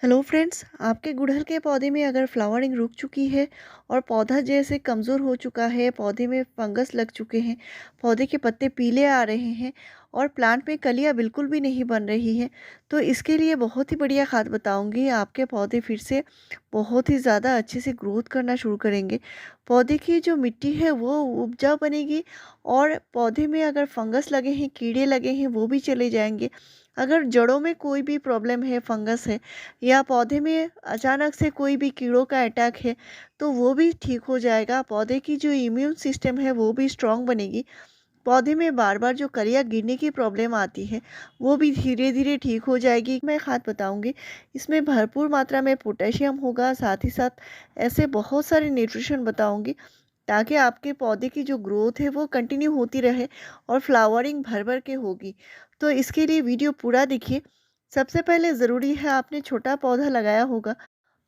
Hello friends, आपके गुड़हल के पौधे में अगर फ्लावरिंग रुक चुकी है और पौधा जैसे कमज़ोर हो चुका है, पौधे में फंगस लग चुके हैं, पौधे के पत्ते पीले आ रहे हैं और प्लांट में कलियां बिल्कुल भी नहीं बन रही हैं, तो इसके लिए बहुत ही बढ़िया खाद बताऊंगी। आपके पौधे फिर से बहुत ही ज़्यादा अच्छे से ग्रोथ करना शुरू करेंगे। पौधे की जो मिट्टी है वो उपजाऊ बनेगी और पौधे में अगर फंगस लगे हैं, कीड़े लगे हैं, वो भी चले जाएंगे। अगर जड़ों में कोई भी प्रॉब्लम है, फंगस है या पौधे में अचानक से कोई भी कीड़ों का अटैक है, तो वो भी ठीक हो जाएगा। पौधे की जो इम्यून सिस्टम है वो भी स्ट्रांग बनेगी। पौधे में बार बार जो कलियां गिरने की प्रॉब्लम आती है वो भी धीरे धीरे ठीक हो जाएगी। मैं खाद बताऊंगी, इसमें भरपूर मात्रा में पोटेशियम होगा, साथ ही साथ ऐसे बहुत सारे न्यूट्रिशन बताऊंगी ताकि आपके पौधे की जो ग्रोथ है वो कंटिन्यू होती रहे और फ्लावरिंग भर भर के होगी। तो इसके लिए वीडियो पूरा देखिए। सबसे पहले ज़रूरी है, आपने छोटा पौधा लगाया होगा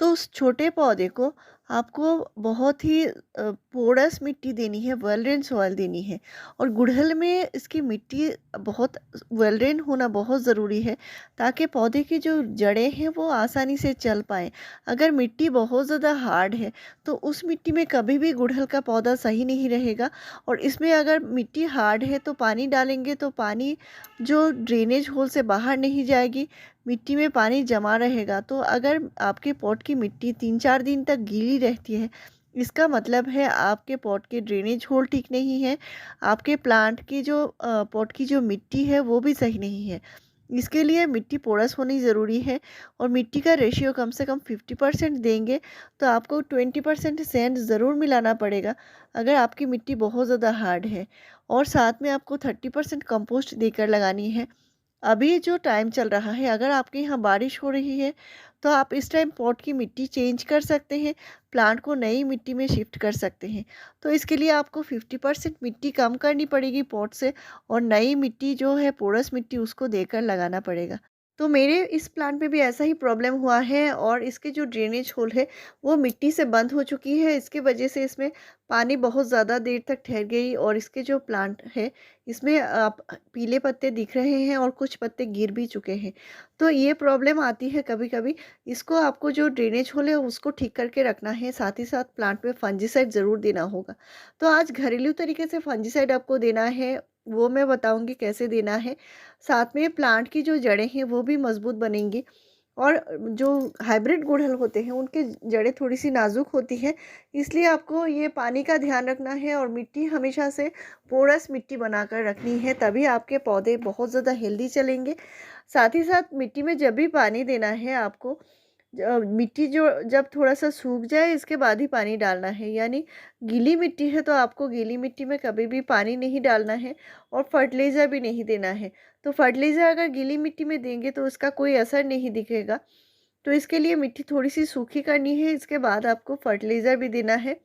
तो उस छोटे पौधे को आपको बहुत ही पोरस मिट्टी देनी है, वेल ड्रेन सॉइल देनी है। और गुड़हल में इसकी मिट्टी बहुत वेल ड्रेन होना बहुत ज़रूरी है ताकि पौधे की जो जड़ें हैं वो आसानी से चल पाएँ। अगर मिट्टी बहुत ज़्यादा हार्ड है तो उस मिट्टी में कभी भी गुड़हल का पौधा सही नहीं रहेगा। और इसमें अगर मिट्टी हार्ड है तो पानी डालेंगे तो पानी जो ड्रेनेज होल से बाहर नहीं जाएगी, मिट्टी में पानी जमा रहेगा। तो अगर आपके पॉट की मिट्टी 3-4 दिन तक गीली रहती है, इसका मतलब है आपके पॉट के ड्रेनेज होल ठीक नहीं है, आपके प्लांट की जो पॉट की जो मिट्टी है वो भी सही नहीं है। इसके लिए मिट्टी पोरस होनी ज़रूरी है और मिट्टी का रेशियो कम से कम 50% देंगे तो आपको 20% सैंड ज़रूर मिलाना पड़ेगा अगर आपकी मिट्टी बहुत ज़्यादा हार्ड है। और साथ में आपको 30% कंपोस्ट देकर लगानी है। अभी जो टाइम चल रहा है, अगर आपके यहाँ बारिश हो रही है तो आप इस टाइम पॉट की मिट्टी चेंज कर सकते हैं, प्लांट को नई मिट्टी में शिफ्ट कर सकते हैं। तो इसके लिए आपको 50% मिट्टी कम करनी पड़ेगी पॉट से और नई मिट्टी जो है पोरस मिट्टी उसको देकर लगाना पड़ेगा। तो मेरे इस प्लांट में भी ऐसा ही प्रॉब्लम हुआ है और इसके जो ड्रेनेज होल है वो मिट्टी से बंद हो चुकी है। इसके वजह से इसमें पानी बहुत ज़्यादा देर तक ठहर गई और इसके जो प्लांट है इसमें आप पीले पत्ते दिख रहे हैं और कुछ पत्ते गिर भी चुके हैं। तो ये प्रॉब्लम आती है कभी-कभी। इसको आपको जो ड्रेनेज होल है उसको ठीक करके रखना है, साथ ही साथ प्लांट में फंजीसाइड ज़रूर देना होगा। तो आज घरेलू तरीके से फंजीसाइड आपको देना है, वो मैं बताऊँगी कैसे देना है। साथ में प्लांट की जो जड़ें हैं वो भी मज़बूत बनेंगी। और जो हाइब्रिड गुड़हल होते हैं उनकी जड़ें थोड़ी-सी नाज़ुक होती हैं, इसलिए आपको ये पानी का ध्यान रखना है और मिट्टी हमेशा से पोरस मिट्टी बनाकर रखनी है, तभी आपके पौधे बहुत ज़्यादा हेल्दी चलेंगे। साथ ही साथ मिट्टी में जब भी पानी देना है आपको, मिट्टी जो जब थोड़ा-सा सूख जाए इसके बाद ही पानी डालना है। यानी गीली मिट्टी है तो आपको गीली मिट्टी में कभी भी पानी नहीं डालना है और फर्टिलाइज़र भी नहीं देना है। तो फर्टिलाइज़र अगर गीली मिट्टी में देंगे तो उसका कोई असर नहीं दिखेगा। तो इसके लिए मिट्टी थोड़ी-सी सूखी करनी है, इसके बाद आपको फर्टिलाइज़र भी देना है।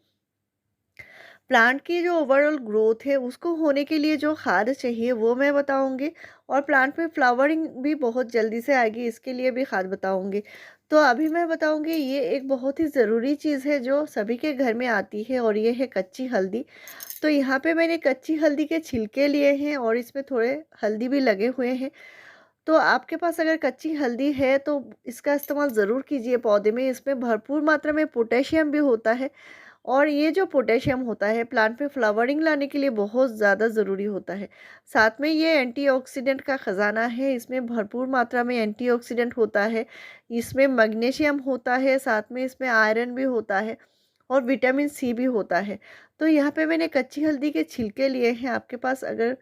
प्लांट की जो ओवरऑल ग्रोथ है उसको होने के लिए जो खाद चाहिए वो मैं बताऊंगी और प्लांट में फ्लावरिंग भी बहुत जल्दी से आएगी, इसके लिए भी खाद बताऊंगी। तो अभी मैं बताऊंगी ये एक बहुत ही ज़रूरी चीज़ है जो सभी के घर में आती है और ये है कच्ची हल्दी। तो यहाँ पे मैंने कच्ची हल्दी के छिलके लिए हैं और इसमें थोड़े हल्दी भी लगे हुए हैं। तो आपके पास अगर कच्ची हल्दी है तो इसका इस्तेमाल ज़रूर कीजिए पौधे में। इसमें भरपूर मात्रा में पोटेशियम भी होता है और ये जो पोटेशियम होता है प्लांट में फ्लावरिंग लाने के लिए बहुत ज़्यादा ज़रूरी होता है। साथ में ये एंटीऑक्सीडेंट का ख़जाना है, इसमें भरपूर मात्रा में एंटीऑक्सीडेंट होता है, इसमें मैग्नीशियम होता है, साथ में इसमें आयरन भी होता है और विटामिन सी भी होता है। तो यहाँ पे मैंने कच्ची हल्दी के छिलके लिए हैं, आपके पास अगर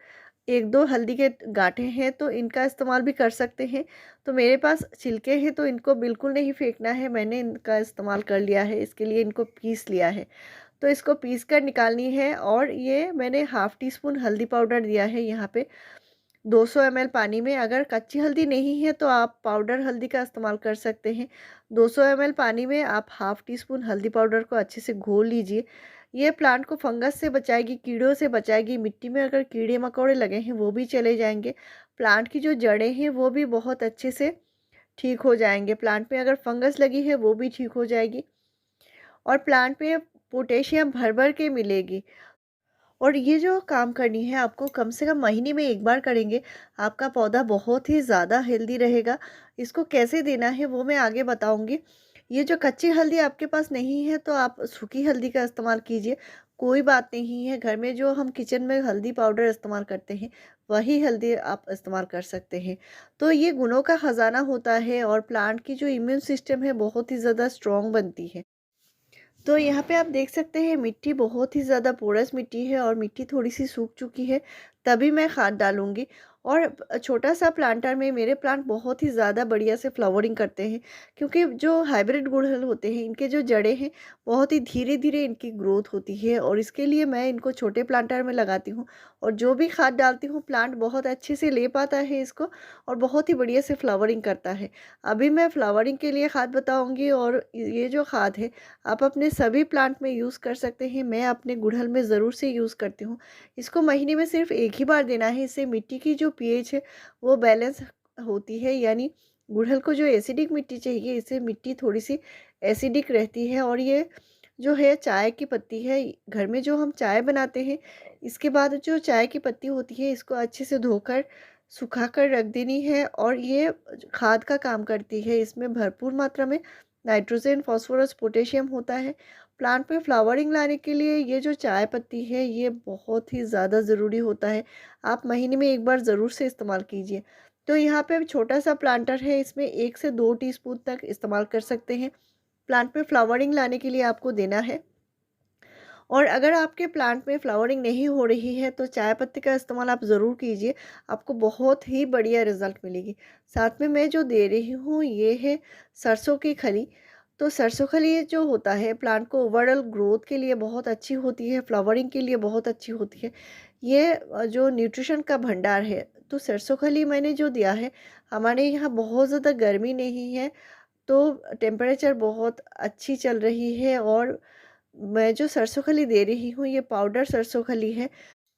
1-2 हल्दी के गाँठें हैं तो इनका इस्तेमाल भी कर सकते हैं। तो मेरे पास छिलके हैं तो इनको बिल्कुल नहीं फेंकना है, मैंने इनका इस्तेमाल कर लिया है, इसके लिए इनको पीस लिया है। तो इसको पीस कर निकालनी है और ये मैंने हाफ़ टी स्पून हल्दी पाउडर दिया है यहाँ पे 200 ml पानी में। अगर कच्ची हल्दी नहीं है तो आप पाउडर हल्दी का इस्तेमाल कर सकते हैं। 200 ml पानी में आप हाफ़ टी स्पून हल्दी पाउडर को अच्छे से घोल लीजिए। ये प्लांट को फंगस से बचाएगी, कीड़ों से बचाएगी। मिट्टी में अगर कीड़े मकोड़े लगे हैं वो भी चले जाएंगे। प्लांट की जो जड़ें हैं वो भी बहुत अच्छे से ठीक हो जाएंगे। प्लांट में अगर फंगस लगी है वो भी ठीक हो जाएगी और प्लांट में पोटेशियम भर भर के मिलेगी। और ये जो काम करनी है आपको कम से कम महीने में एक बार करेंगे, आपका पौधा बहुत ही ज़्यादा हेल्दी रहेगा। इसको कैसे देना है वो मैं आगे बताऊँगी। ये जो कच्ची हल्दी आपके पास नहीं है तो आप सूखी हल्दी का इस्तेमाल कीजिए, कोई बात नहीं है। घर में जो हम किचन में हल्दी पाउडर इस्तेमाल करते हैं, वही हल्दी आप इस्तेमाल कर सकते हैं। तो ये गुणों का ख़ज़ाना होता है और प्लांट की जो इम्यून सिस्टम है बहुत ही ज़्यादा स्ट्रॉन्ग बनती है। तो यहाँ पे आप देख सकते हैं मिट्टी बहुत ही ज़्यादा पोरस मिट्टी है और मिट्टी थोड़ी-सी सूख चुकी है, तभी मैं खाद डालूँगी। और छोटा-सा प्लांटर में मेरे प्लांट बहुत ही ज़्यादा बढ़िया से फ्लावरिंग करते हैं, क्योंकि जो हाइब्रिड गुड़हल होते हैं, इनके जो जड़ें हैं, बहुत ही धीरे-धीरे इनकी ग्रोथ होती है और इसके लिए मैं इनको छोटे प्लांटर में लगाती हूँ। और जो भी खाद डालती हूँ, प्लांट बहुत अच्छे से ले पाता है इसको और बहुत ही बढ़िया से फ्लावरिंग करता है। अभी मैं फ्लावरिंग के लिए खाद बताऊँगी और ये जो खाद है आप अपने सभी प्लांट में यूज़ कर सकते हैं। मैं अपने गुड़हल में ज़रूर से यूज़ करती हूँ। इसको महीने में सिर्फ एक ही बार देना है। इससे मिट्टी की जो पीएच है वो बैलेंस होती है, यानी गुड़हल को जो एसिडिक मिट्टी चाहिए, इससे मिट्टी थोड़ी-सी एसिडिक रहती है। और ये जो है चाय की पत्ती है, घर में जो हम चाय बनाते हैं, इसके बाद जो चाय की पत्ती होती है इसको अच्छे से धोकर, सुखाकर रख देनी है और ये खाद का काम करती है। इसमें भरपूर मात्रा में नाइट्रोजन, फास्फोरस, पोटेशियम होता है। प्लांट में फ्लावरिंग लाने के लिए ये जो चाय पत्ती है ये बहुत ही ज़्यादा ज़रूरी होता है। आप महीने में एक बार ज़रूर से इस्तेमाल कीजिए। तो यहाँ पे छोटा सा प्लांटर है, इसमें 1 से 2 टीस्पून तक इस्तेमाल कर सकते हैं। प्लांट में फ्लावरिंग लाने के लिए आपको देना है। और अगर आपके प्लांट में फ्लावरिंग नहीं हो रही है तो चाय पत्ती का इस्तेमाल आप ज़रूर कीजिए, आपको बहुत ही बढ़िया रिज़ल्ट मिलेगी। साथ में मैं जो दे रही हूँ ये है सरसों की खली। तो सरसों खली जो होता है प्लांट को ओवरऑल ग्रोथ के लिए बहुत अच्छी होती है, फ्लावरिंग के लिए बहुत अच्छी होती है। ये जो न्यूट्रिशन का भंडार है, तो सरसों खली मैंने जो दिया है, हमारे यहाँ बहुत ज़्यादा गर्मी नहीं है, तो टेम्परेचर बहुत अच्छी चल रही है। और मैं जो सरसों खली दे रही हूँ ये पाउडर सरसों खली है।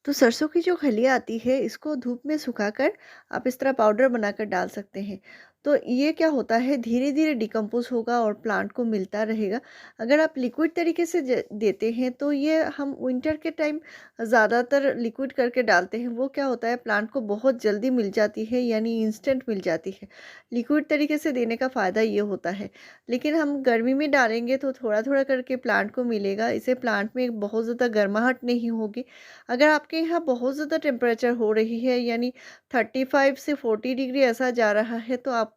तो सरसों की जो खलियाँ आती है इसको धूप में सुखाकर आप इस तरह पाउडर बनाकर डाल सकते हैं। तो ये क्या होता है, धीरे धीरे डिकम्पोज होगा और प्लांट को मिलता रहेगा। अगर आप लिक्विड तरीके से देते हैं तो ये हम विंटर के टाइम ज़्यादातर लिक्विड करके डालते हैं, वो क्या होता है प्लांट को बहुत जल्दी मिल जाती है, यानी इंस्टेंट मिल जाती है। लिक्विड तरीके से देने का फ़ायदा ये होता है। लेकिन हम गर्मी में डालेंगे तो थोड़ा थोड़ा करके प्लांट को मिलेगा, इससे प्लांट में बहुत ज़्यादा गर्माहट नहीं होगी। अगर आपके यहाँ बहुत ज़्यादा टेम्परेचर हो रही है, यानी 35 से 40 डिग्री ऐसा जा रहा है, तो आपको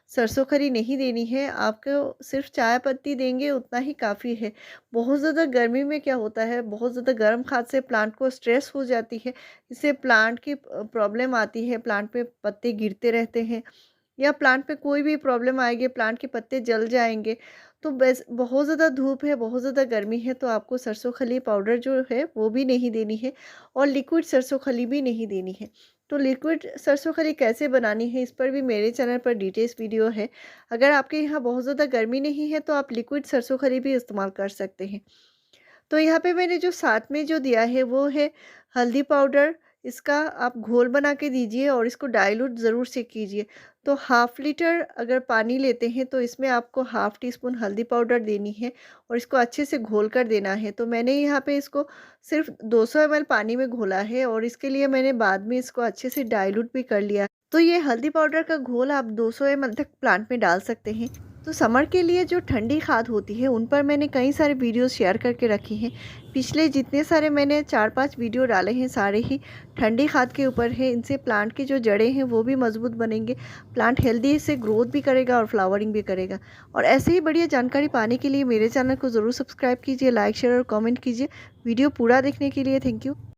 सरसों खली नहीं देनी है, आपको सिर्फ चाय पत्ती देंगे उतना ही काफ़ी है। बहुत ज़्यादा गर्मी में क्या होता है, बहुत ज़्यादा गर्म खाद से प्लांट को स्ट्रेस हो जाती है, इससे प्लांट की प्रॉब्लम आती है, प्लांट पे पत्ते गिरते रहते हैं या प्लांट पे कोई भी प्रॉब्लम आएगी, प्लांट के पत्ते जल जाएंगे। तो बस बहुत ज़्यादा धूप है, बहुत ज़्यादा गर्मी है, तो आपको सरसों खली पाउडर जो है वो भी नहीं देनी है और लिक्विड सरसों खली भी नहीं देनी है। तो लिक्विड सरसों खली कैसे बनानी है, इस पर भी मेरे चैनल पर डिटेल्स वीडियो है। अगर आपके यहाँ बहुत ज़्यादा गर्मी नहीं है तो आप लिक्विड सरसों खली भी इस्तेमाल कर सकते हैं। तो यहाँ पे मैंने जो साथ में जो दिया है वो है हल्दी पाउडर। इसका आप घोल बना के दीजिए और इसको डाइल्यूट ज़रूर से कीजिए। तो हाफ़ लीटर अगर पानी लेते हैं तो इसमें आपको हाफ़ टी स्पून हल्दी पाउडर देनी है और इसको अच्छे से घोल कर देना है। तो मैंने यहाँ पे इसको सिर्फ 200 ml पानी में घोला है और इसके लिए मैंने बाद में इसको अच्छे से डाइल्यूट भी कर लिया। तो ये हल्दी पाउडर का घोल आप 200 ml तक प्लांट में डाल सकते हैं। तो समर के लिए जो ठंडी खाद होती है उन पर मैंने कई सारे वीडियोस शेयर करके रखे हैं। पिछले जितने सारे मैंने 4-5 वीडियो डाले हैं सारे ही ठंडी खाद के ऊपर है। इनसे प्लांट की जो जड़ें हैं वो भी मजबूत बनेंगे, प्लांट हेल्दी से ग्रोथ भी करेगा और फ्लावरिंग भी करेगा। और ऐसे ही बढ़िया जानकारी पाने के लिए मेरे चैनल को ज़रूर सब्सक्राइब कीजिए, लाइक शेयर और कॉमेंट कीजिए। वीडियो पूरा देखने के लिए थैंक यू।